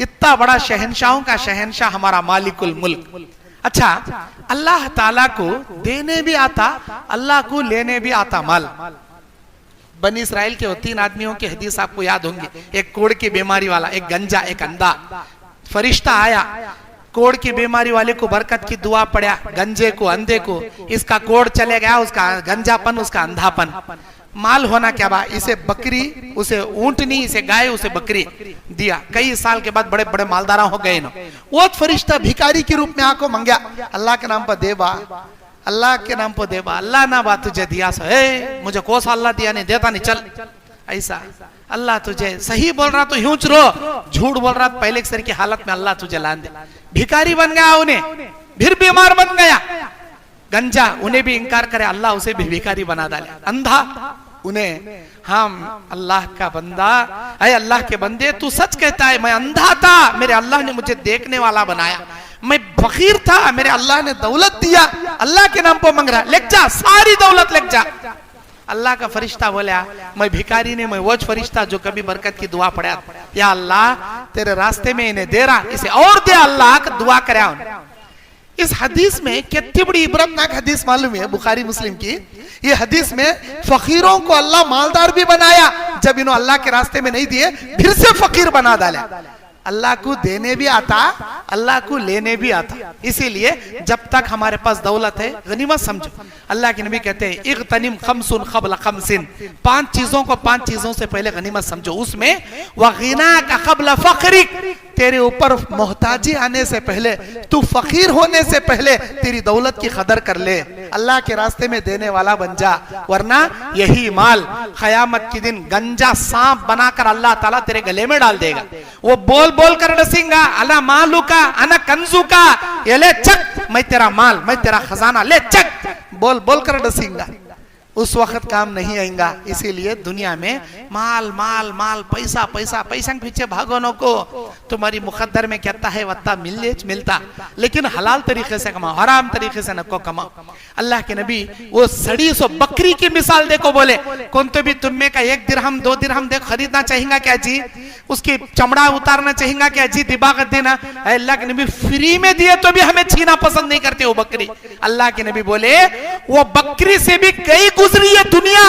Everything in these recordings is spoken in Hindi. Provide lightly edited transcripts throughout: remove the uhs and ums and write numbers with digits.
इतना बड़ा शहनशाहों का शहनशाह हमारा मालिकुल मुल्क। अच्छा, अल्लाह ताला को देने भी आता, अल्लाह को लेने भी आता माल। बनी इसराइल के 3 आदमियों की हदीस आपको याद होंगी। एक कोढ़ की बीमारी वाला, एक गंजा, एक अंधा। फरिश्ता आया, कोढ़ की बीमारी वाले को बरकत की दुआ पड़ा, गंजे को, अंधे को। इसका कोढ़ चले गया, उसका गंजापन, उसका अंधापन। माल होना क्या बा, इसे बकरी, उसे ऊंटनी, इसे गाय, उसे बकरी दिया। कई साल के बाद बड़े बड़े मालदारा हो गए ना। वो फरिश्ता भिखारी के रूप में आको मंगया, अल्लाह के नाम पर दे बा, अल्लाह के नाम पर दे बा। अल्लाह ना बात तुझे दिया सो, मुझे कौन सा अल्लाह दिया नहीं, देता नहीं, चल। ऐसा अल्लाह तुझे सही बोल रहा तो यूं रो, झूठ बोल रहा तो पहले सर की हालत में अल्लाह तुझे लान दे। भिखारी बन गया उन्हें, फिर बीमार बन गया। गंजा, उन्हें भी इंकार करे, अल्लाह उसे भी भिखारी बना डाले। अंधा, उन्हें हम अल्लाह का बंदा, अरे अल्लाह के बंदे तू सच कहता है, मैं अंधा था, मेरे अल्लाह ने मुझे देखने वाला बनाया। मैं फकीर था, मेरे अल्लाह ने दौलत दिया, अल्लाह के नाम पर मांग रहा, लेक जा, सारी दौलत लेक जा। अल्लाह का फरिश्ता बोला, मैं भिखारी नहीं, मैं वो फरिश्ता जो कभी बरकत की दुआ पड़ा, या अल्लाह तेरे रास्ते में इन्हें दे रहा, इसे और दे, अल्लाह का दुआ करे। इस हदीस में कितनी बड़ी इबरतनाक हदीस मालूम है, बुखारी मुस्लिम की। ये हदीस में फकीरों को अल्लाह मालदार भी बनाया, जब इन्हों अल्लाह के रास्ते में नहीं दिए फिर से फकीर बना डाला। अल्लाह को देने भी आता, अल्लाह को लेने भी आता। इसीलिए जब तक हमारे पास दौलत है गनीमत समझो। अल्लाह के नबी कहते हैं इग़तनिम खम्सुन क़ब्ल खम्सिन, 5 चीजों को 5 चीजों से पहले गनीमत समझो। उसमें वग़िनाका क़ब्ल फ़क़रिक, तेरे ऊपर मोहताजी आने से पहले, तू फकीर होने से पहले तेरी दौलत की कदर कर ले, अल्लाह के रास्ते में देने वाला बन जा। वरना यही माल क़यामत के दिन गंजा सांप बनाकर अल्लाह ताला तेरे गले में डाल देगा। वो बोल बोल कर डसेगा, अला मालू का अना कंजू का, ये ले चक, मैं तेरा माल, मैं तेरा खजाना, ले चक, बोल बोल कर डसेगा। उस वक्त काम नहीं आएगा। इसीलिए दुनिया में माल माल माल, पैसा पैसा, पैसा के पीछे भागो न को। तुम्हारी मुकद्दर में कहता है वत्ता मिलता, लेकिन हलाल तरीके से कमाओ, हराम तरीके से न को कमाओ। अल्लाह के नबी वो सड़ी सो बकरी की मिसाल देखो, बोले कौन तो भी तुम में का 1 दिरहम 2 दिरहम दे खरीदना चाहेगा क्या जी, उसकी चमड़ा उतारना चाहेगा क्या जी, दिबागत देना। अल्लाह के नबी फ्री में दिए तो भी हमें छीना पसंद नहीं करते वो बकरी। अल्लाह के नबी बोले वो बकरी से भी कई गुजरी है दुनिया,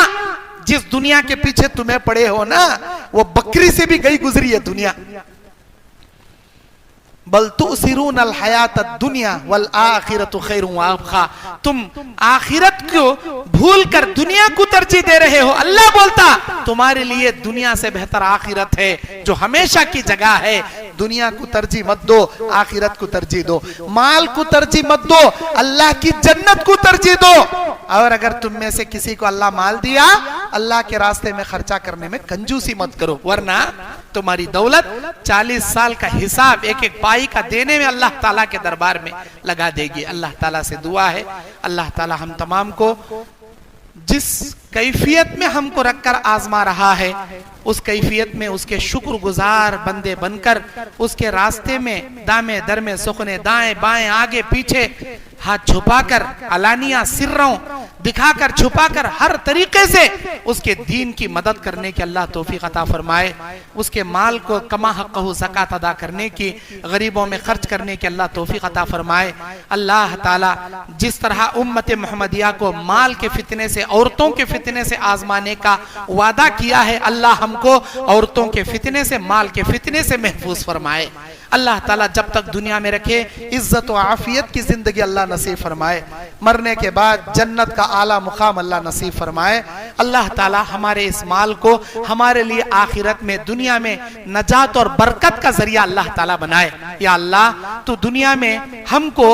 जिस दुनिया के पीछे तुम्हें पड़े हो ना, वो बकरी से भी गई गुजरी है दुनिया। बल तुसिरून अल हयात दुनिया वल आखिरतु खैरुन व अबका, तुम आखिरत को भूल कर दुनिया को तरजीह दे रहे हो। अल्लाह बोलता तुम्हारे लिए दुनिया से बेहतर आखिरत है, जो हमेशा की जगह है। दुनिया को तरजीह मत दो, आखिरत को तरजीह दो। माल को तरजीह मत दो, अल्लाह की जन्नत को तरजीह दो। और अगर तुम में से किसी को अल्लाह माल दिया, अल्लाह के रास्ते में खर्चा करने में कंजूसी मत करो, वरना तुम्हारी दौलत 40 साल का हिसाब एक एक पाई का देने में अल्लाह ताला के दरबार में लगा देगी। अल्लाह ताला से दुआ है, अल्लाह ताला हम तमाम को जिस कैफियत में हमको रखकर आजमा रहा है, उस कैफियत में उसके शुक्रगुजार बंदे बनकर उसके रास्ते में दामे दरमे सुखने दाएं बाएं आगे पीछे हाथ छुपाकर, अलानिया सिर्रों दिखाकर, छुपाकर, हर तरीके से उसके दीन की मदद करने की अल्लाह तौफीक अता फरमाए। उसके माल को कमा हक़्क़हु ज़कात अदा करने की, गरीबों में खर्च करने की अल्लाह तौफीक अता फरमाए। अल्लाह ताला जिस तरह उम्मत मुहम्मदिया को माल के फितने से, औरतों के फितने से आजमाने का वादा किया है, अल्लाह हमको औरतों के फितने से, माल के फितने से महफूज फरमाए। अल्लाह ताला जब तक दुनिया में रखे इज्जत व आफियत की जिंदगी अल्लाह नसीब फरमाए। मरने के बाद जन्नत का आला मुकाम अल्लाह नसीब फरमाए। अल्लाह ताला हमारे इस माल को हमारे लिए आखिरत में, दुनिया में नजात और बरकत का जरिया अल्लाह ताला बनाए। या अल्लाह तू दुनिया में हमको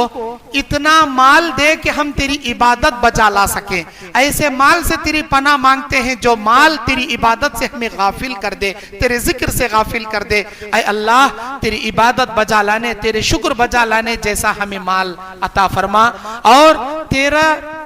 इतना माल दे कि हम तेरी इबादत बजा ला सके। ऐसे माल से तेरी पनाह मांगते हैं जो माल तेरी इबादत से हमें गाफिल कर दे, तेरे जिक्र से गाफिल कर दे। ऐ अल्लाह तेरी इबादत बजा लाने, तेरे शुक्र बजा लाने जैसा हमें माल अता फरमा, और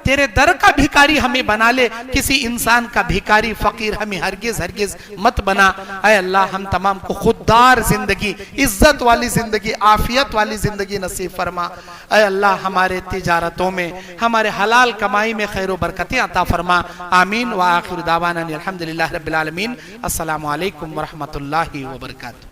तेरे दर का भिखारी हमें बना ले, किसी इंसान का भिखारी फकीर हमें हरगिज हरगिज मत बना। ऐ अल्लाह हम तमाम को खुददार जिंदगी, इज्जत वाली जिंदगी, आफियत वाली जिंदगी नसीब फरमा। ऐ अल्लाह हमारे तिजारतों में, हमारे हलाल कमाई में खैर बरकतें अता फरमा। आमीन व आखिर दावाना अल्हम्दुलिल्लाहि रब्बिल आलमीन। अस्सलामु अलैकुम व रहमतुल्लाहि व बरकातुहू।